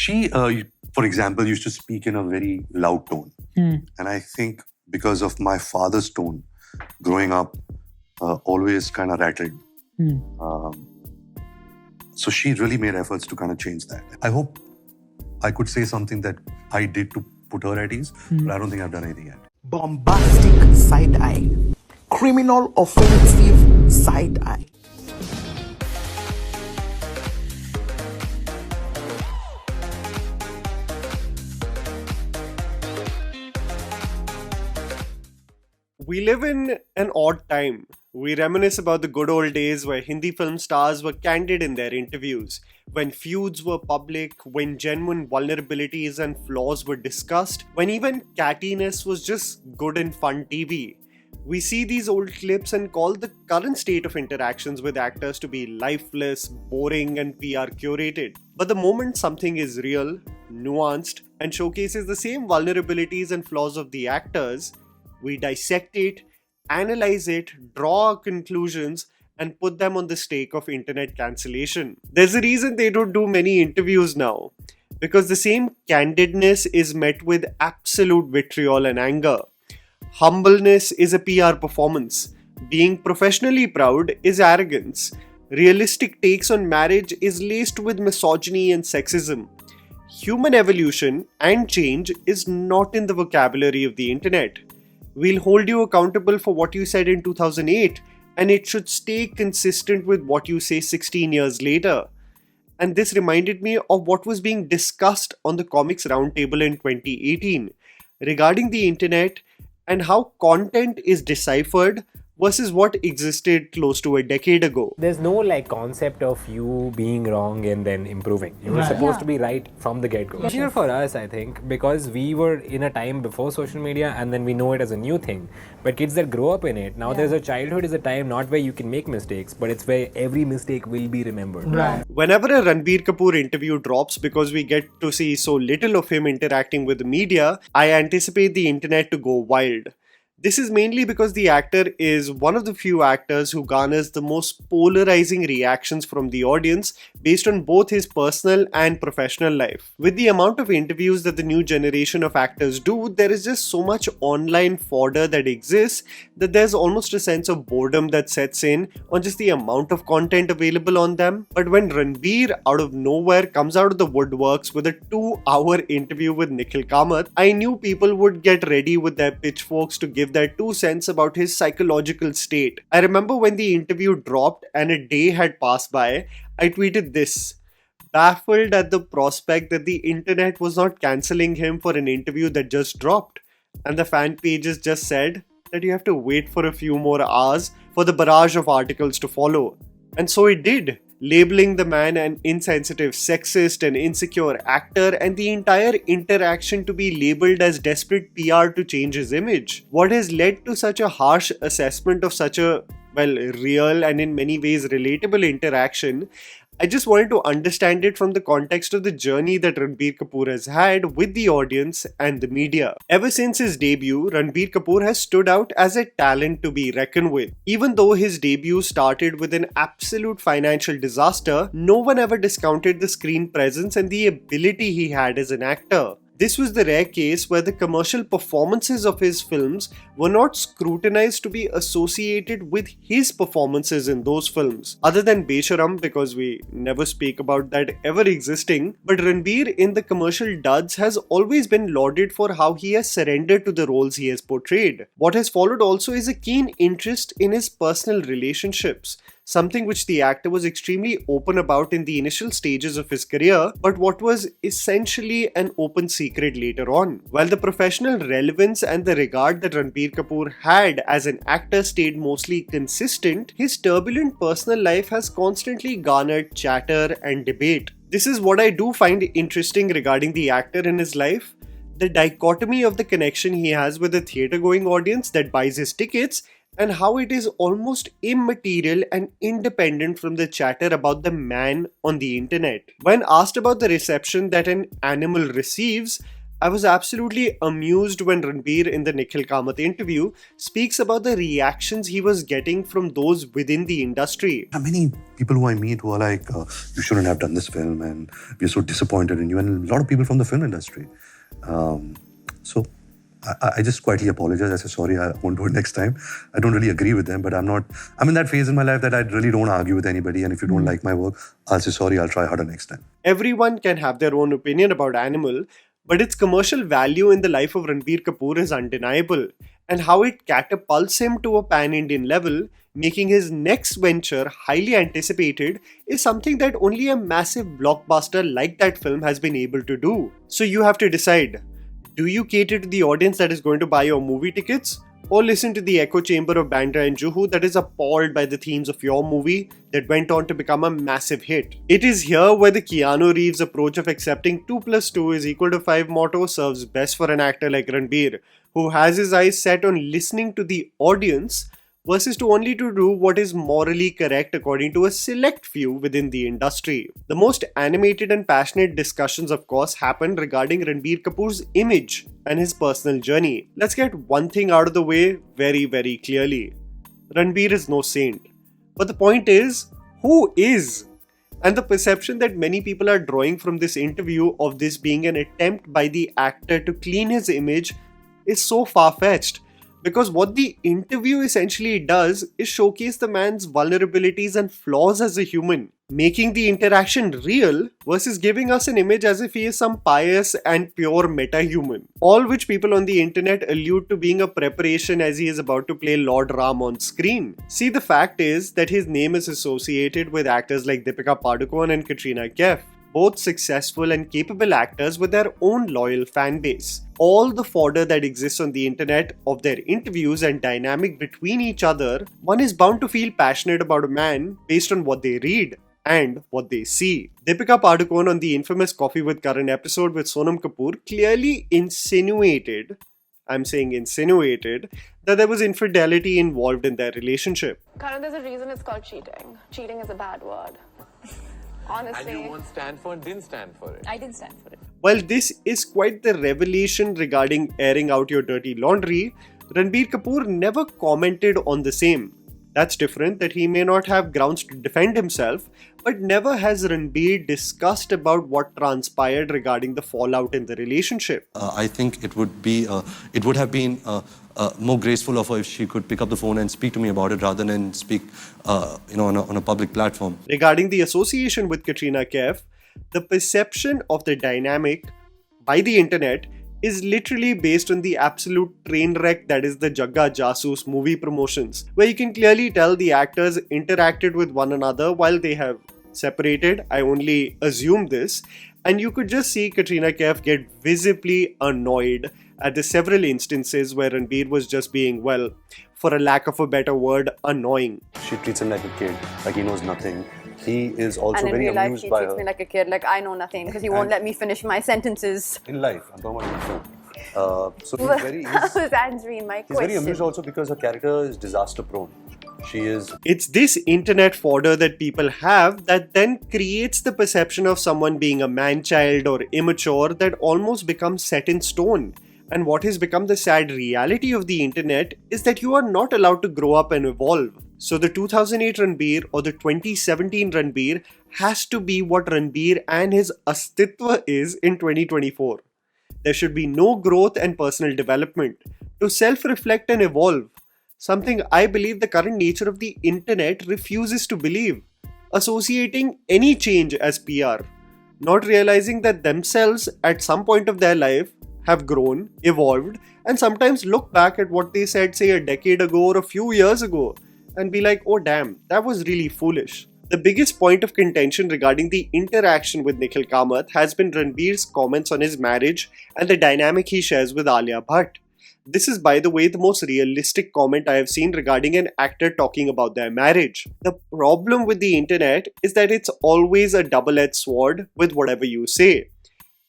She, for example, used to speak in a very loud tone. And I think because of my father's tone, growing up, always kind of rattled. Um, so she really made efforts to kind of change that. I hope I could say something that I did to put her at ease, but I don't think I've done anything yet. Bombastic side eye. Criminal offensive side eye. We live in an odd time. We reminisce about the good old days where Hindi film stars were candid in their interviews, when feuds were public, when genuine vulnerabilities and flaws were discussed, when even cattiness was just good and fun TV. We see these old clips and call the current state of interactions with actors to be lifeless, boring, and PR curated. But the moment something is real, nuanced, and showcases the same vulnerabilities and flaws of the actors, we dissect it, analyze it, draw our conclusions, and put them on the stake of internet cancellation. There's a reason they don't do many interviews now, because the same candidness is met with absolute vitriol and anger. Humbleness is a PR performance. Being professionally proud is arrogance. Realistic takes on marriage is laced with misogyny and sexism. Human evolution and change is not in the vocabulary of the internet. We'll hold you accountable for what you said in 2008, and it should stay consistent with what you say 16 years later. And this reminded me of what was being discussed on the Comics Roundtable in 2018 regarding the internet and how content is deciphered versus what existed close to a decade ago. There's no concept of you being wrong and then improving. You were supposed to be right from the get-go. Especially for us, I think, because we were in a time before social media and then we know it as a new thing. But kids that grow up in it, now there's a childhood is a time not where you can make mistakes, but it's where every mistake will be remembered. Right. Whenever a Ranbir Kapoor interview drops because we get to see so little of him interacting with the media, I anticipate the internet to go wild. This is mainly because the actor is one of the few actors who garners the most polarizing reactions from the audience based on both his personal and professional life. With the amount of interviews that the new generation of actors do, there is just so much online fodder that exists that there's almost a sense of boredom that sets in on just the amount of content available on them. But when Ranbir out of nowhere comes out of the woodworks with a 2-hour interview with Nikhil Kamath, I knew people would get ready with their pitchforks to give their 2 cents about his psychological state. I remember when the interview dropped and a day had passed by, I tweeted this: baffled at the prospect that the internet was not cancelling him for an interview that just dropped. And the fan pages just said that you have to wait for a few more hours for the barrage of articles to follow. And so it did, labeling the man an insensitive, sexist and insecure actor, and the entire interaction to be labelled as desperate PR to change his image. What has led to such a harsh assessment of such a, real and in many ways relatable interaction? I just wanted to understand it from the context of the journey that Ranbir Kapoor has had with the audience and the media. Ever since his debut, Ranbir Kapoor has stood out as a talent to be reckoned with. Even though his debut started with an absolute financial disaster, no one ever discounted the screen presence and the ability he had as an actor. This was the rare case where the commercial performances of his films were not scrutinized to be associated with his performances in those films. Other than Besharam, because we never speak about that ever existing, but Ranbir in the commercial duds has always been lauded for how he has surrendered to the roles he has portrayed. What has followed also is a keen interest in his personal relationships, something which the actor was extremely open about in the initial stages of his career, but what was essentially an open secret later on. While the professional relevance and the regard that Ranbir Kapoor had as an actor stayed mostly consistent, his turbulent personal life has constantly garnered chatter and debate. This is what I do find interesting regarding the actor in his life: the dichotomy of the connection he has with the theatre-going audience that buys his tickets, and how it is almost immaterial and independent from the chatter about the man on the internet. When asked about the reception that an animal receives, I was absolutely amused when Ranbir in the Nikhil Kamath interview speaks about the reactions he was getting from those within the industry. There are many people who I meet who are like, you shouldn't have done this film and we're so disappointed in you. And a lot of people from the film industry. So I just quietly apologize. I say, sorry, I won't do it next time. I don't really agree with them, but I'm in that phase in my life that I really don't argue with anybody. And if you don't like my work, I'll say, sorry, I'll try harder next time. Everyone can have their own opinion about Animal, but its commercial value in the life of Ranbir Kapoor is undeniable. And how it catapults him to a pan-Indian level, making his next venture highly anticipated, is something that only a massive blockbuster like that film has been able to do. So you have to decide. Do you cater to the audience that is going to buy your movie tickets? Or listen to the echo chamber of Bandra and Juhu that is appalled by the themes of your movie that went on to become a massive hit? It is here where the Keanu Reeves approach of accepting 2 plus 2 is equal to 5 motto serves best for an actor like Ranbir, who has his eyes set on listening to the audience versus to only to do what is morally correct according to a select few within the industry. The most animated and passionate discussions, of course, happened regarding Ranbir Kapoor's image and his personal journey. Let's get one thing out of the way very, very clearly. Ranbir is no saint. But the point is, who is? And the perception that many people are drawing from this interview of this being an attempt by the actor to clean his image is so far-fetched. Because what the interview essentially does is showcase the man's vulnerabilities and flaws as a human, making the interaction real versus giving us an image as if he is some pious and pure meta-human. All which people on the internet allude to being a preparation as he is about to play Lord Ram on screen. See, the fact is that his name is associated with actors like Deepika Padukone and Katrina Kaif, both successful and capable actors with their own loyal fan base. All the fodder that exists on the internet of their interviews and dynamic between each other, one is bound to feel passionate about a man based on what they read and what they see. Deepika Padukone on the infamous Coffee with Karan episode with Sonam Kapoor clearly insinuated, that there was infidelity involved in their relationship. Karan, there's a reason it's called cheating. Cheating is a bad word. Honestly. And you didn't stand for it. I did stand for it. While this is quite the revelation regarding airing out your dirty laundry, Ranbir Kapoor never commented on the same. That's different that he may not have grounds to defend himself, but never has Ranbir discussed about what transpired regarding the fallout in the relationship. I think it would have been more graceful of her if she could pick up the phone and speak to me about it rather than speak on a public platform. Regarding the association with Katrina Kaif, the perception of the dynamic by the internet is literally based on the absolute train wreck that is the Jagga Jasoos movie promotions, where you can clearly tell the actors interacted with one another while they have separated. I only assume this, and you could just see Katrina Kaif get visibly annoyed at the several instances where Ranbir was just being, well, for a lack of a better word, annoying. She treats him like a kid, like he knows nothing. He is also and in very real life, amused she by treats her. me like a kid, like I know nothing because he won't let me finish my sentences. In life, I'm talking about in film. So Who's answering my he's very question? amused also because her character is disaster prone. She is. It's this internet fodder that people have that then creates the perception of someone being a man-child or immature that almost becomes set in stone. And what has become the sad reality of the internet is that you are not allowed to grow up and evolve. So the 2008 Ranbir or the 2017 Ranbir has to be what Ranbir and his astitva is in 2024. There should be no growth and personal development to self-reflect and evolve. Something I believe the current nature of the internet refuses to believe. Associating any change as PR, not realizing that themselves at some point of their life have grown, evolved, and sometimes look back at what they said, say, a decade ago or a few years ago and be like, oh damn, that was really foolish. The biggest point of contention regarding the interaction with Nikhil Kamath has been Ranbir's comments on his marriage and the dynamic he shares with Alia Bhatt. This is, by the way, the most realistic comment I have seen regarding an actor talking about their marriage. The problem with the internet is that it's always a double-edged sword with whatever you say.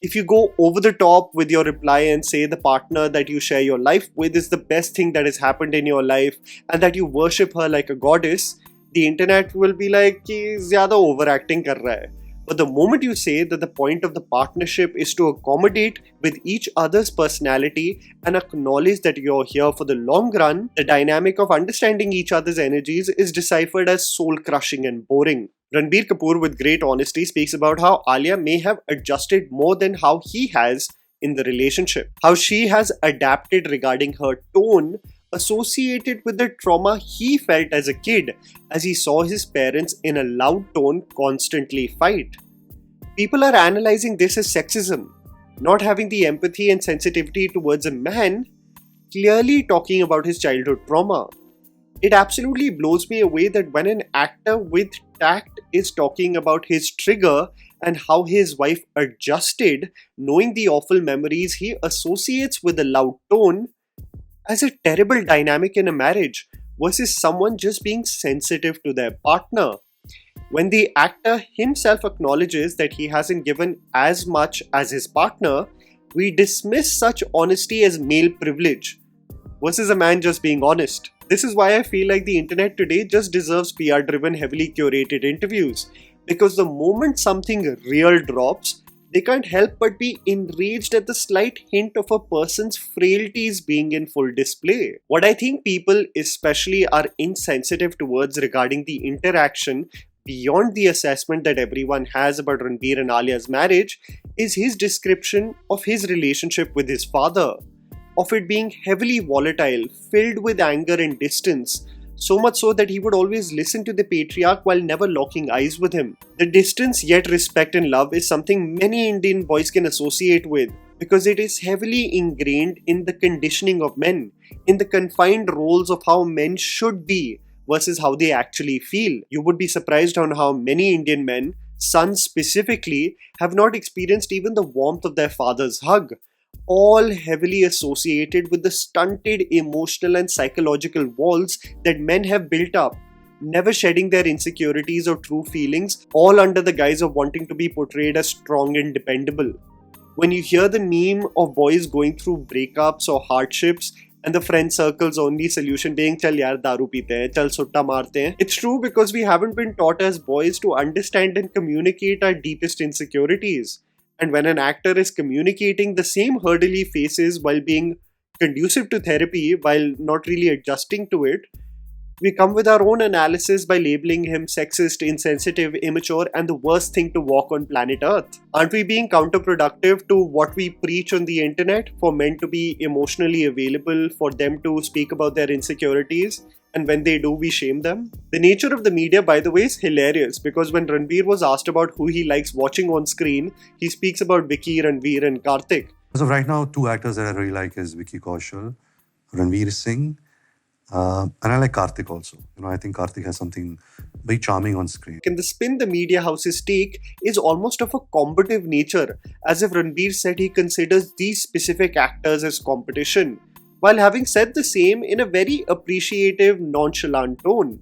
If you go over the top with your reply and say the partner that you share your life with is the best thing that has happened in your life and that you worship her like a goddess, the internet will be like कि ज़्यादा overacting कर रहा है. But the moment you say that the point of the partnership is to accommodate with each other's personality and acknowledge that you're here for the long run, the dynamic of understanding each other's energies is deciphered as soul-crushing and boring. Ranbir Kapoor, with great honesty, speaks about how Alia may have adjusted more than how he has in the relationship. How she has adapted regarding her tone associated with the trauma he felt as a kid as he saw his parents in a loud tone constantly fight. People are analyzing this as sexism, not having the empathy and sensitivity towards a man clearly talking about his childhood trauma. It absolutely blows me away that when an actor with tact is talking about his trigger and how his wife adjusted, knowing the awful memories he associates with a loud tone, as a terrible dynamic in a marriage versus someone just being sensitive to their partner. When the actor himself acknowledges that he hasn't given as much as his partner, we dismiss such honesty as male privilege versus a man just being honest. This is why I feel like the internet today just deserves PR-driven, heavily curated interviews. Because the moment something real drops, they can't help but be enraged at the slight hint of a person's frailties being in full display. What I think people especially are insensitive towards regarding the interaction beyond the assessment that everyone has about Ranbir and Alia's marriage is his description of his relationship with his father, of it being heavily volatile, filled with anger and distance, so much so that he would always listen to the patriarch while never locking eyes with him. The distance yet respect and love is something many Indian boys can associate with because it is heavily ingrained in the conditioning of men, in the confined roles of how men should be versus how they actually feel. You would be surprised on how many Indian men, sons specifically, have not experienced even the warmth of their father's hug, all heavily associated with the stunted emotional and psychological walls that men have built up, never shedding their insecurities or true feelings, all under the guise of wanting to be portrayed as strong and dependable. When you hear the meme of boys going through breakups or hardships and the friend circle's only solution being chal yaar daru peete hain, chal sutta marte hain, it's true because we haven't been taught as boys to understand and communicate our deepest insecurities. And when an actor is communicating the same hurdle he faces while being conducive to therapy while not really adjusting to it, we come with our own analysis by labeling him sexist, insensitive, immature, and the worst thing to walk on planet Earth. Aren't we being counterproductive to what we preach on the internet for men to be emotionally available, for them to speak about their insecurities? And when they do, we shame them. The nature of the media, by the way, is hilarious because when Ranbir was asked about who he likes watching on screen, he speaks about Vicky, Ranveer and Karthik. As of right now, two actors that I really like is Vicky Kaushal, Ranveer Singh, and I like Karthik also. I think Karthik has something very charming on screen. And the spin the media houses take is almost of a combative nature, as if Ranbir said he considers these specific actors as competition, while having said the same in a very appreciative, nonchalant tone.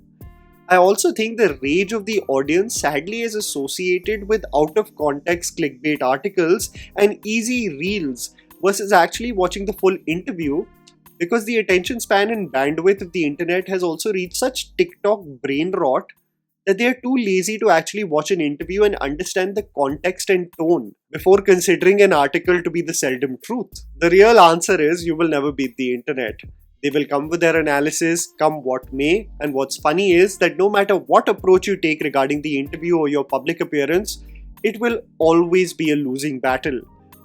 I also think the rage of the audience sadly is associated with out-of-context clickbait articles and easy reels versus actually watching the full interview, because the attention span and bandwidth of the internet has also reached such TikTok brain rot that they are too lazy to actually watch an interview and understand the context and tone before considering an article to be the seldom truth. The real answer is you will never beat the internet. They will come with their analysis, come what may, and what's funny is that no matter what approach you take regarding the interview or your public appearance, it will always be a losing battle.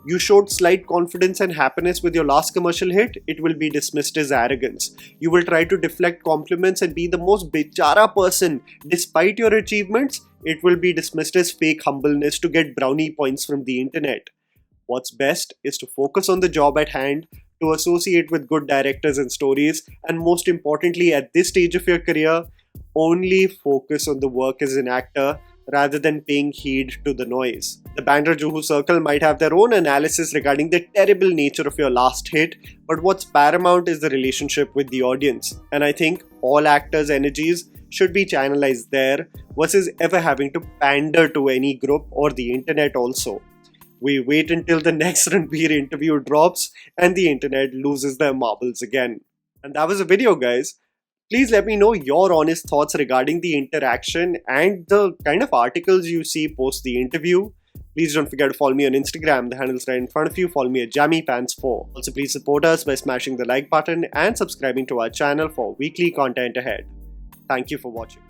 You showed slight confidence and happiness with your last commercial hit, it will be dismissed as arrogance. You will try to deflect compliments and be the most bichara person despite your achievements, it will be dismissed as fake humbleness to get brownie points from the internet. What's best is to focus on the job at hand, to associate with good directors and stories, and most importantly at this stage of your career, only focus on the work as an actor rather than paying heed to the noise. The Bandra Juhu Circle might have their own analysis regarding the terrible nature of your last hit, but what's paramount is the relationship with the audience. And I think all actors' energies should be channelized there versus ever having to pander to any group or the internet also. We wait until the next Ranbir interview drops and the internet loses their marbles again. And that was a video, guys. Please let me know your honest thoughts regarding the interaction and the kind of articles you see post the interview. Please don't forget to follow me on Instagram. The handle's right in front of you. Follow me at JammyPants4. Also, please support us by smashing the like button and subscribing to our channel for weekly content ahead. Thank you for watching.